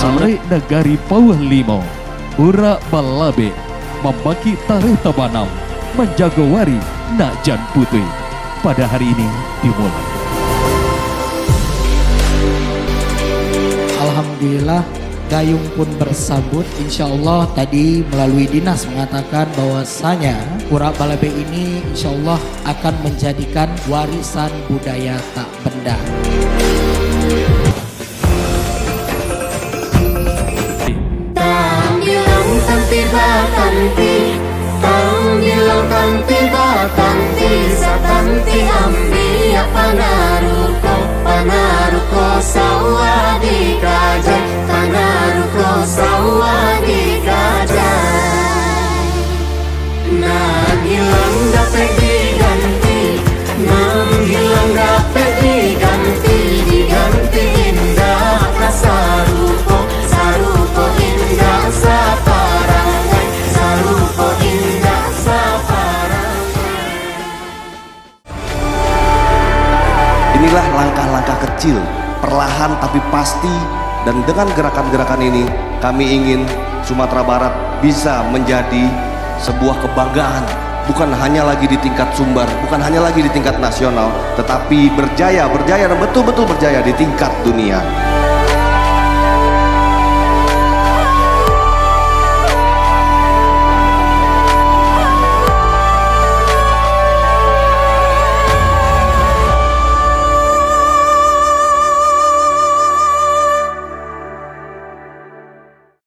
Sore Nagari Pawah Limo, Ura Balabe, membagi tarikh tabanam, menjaga wari nak jan putih. Pada hari ini dimulai. Alhamdulillah gayung pun bersambut. Insya Allah tadi melalui dinas mengatakan bahwasanya Ura Balabe ini insya Allah akan menjadikan warisan budaya tak benda. Satanti ambiya panaruko sawadi kajai, panaruko sawadi kajai. Nanggilang dapat diganti, nanggilang dapat diganti, diganti indah kasaruko, saruko indah saparangai, saruko indah saparangai. Inilah langkah-langkah kecil, perlahan tapi pasti, dan dengan gerakan-gerakan ini kami ingin Sumatera Barat bisa menjadi sebuah kebanggaan, bukan hanya lagi di tingkat Sumbar, bukan hanya lagi di tingkat nasional, tetapi berjaya dan betul-betul berjaya di tingkat dunia.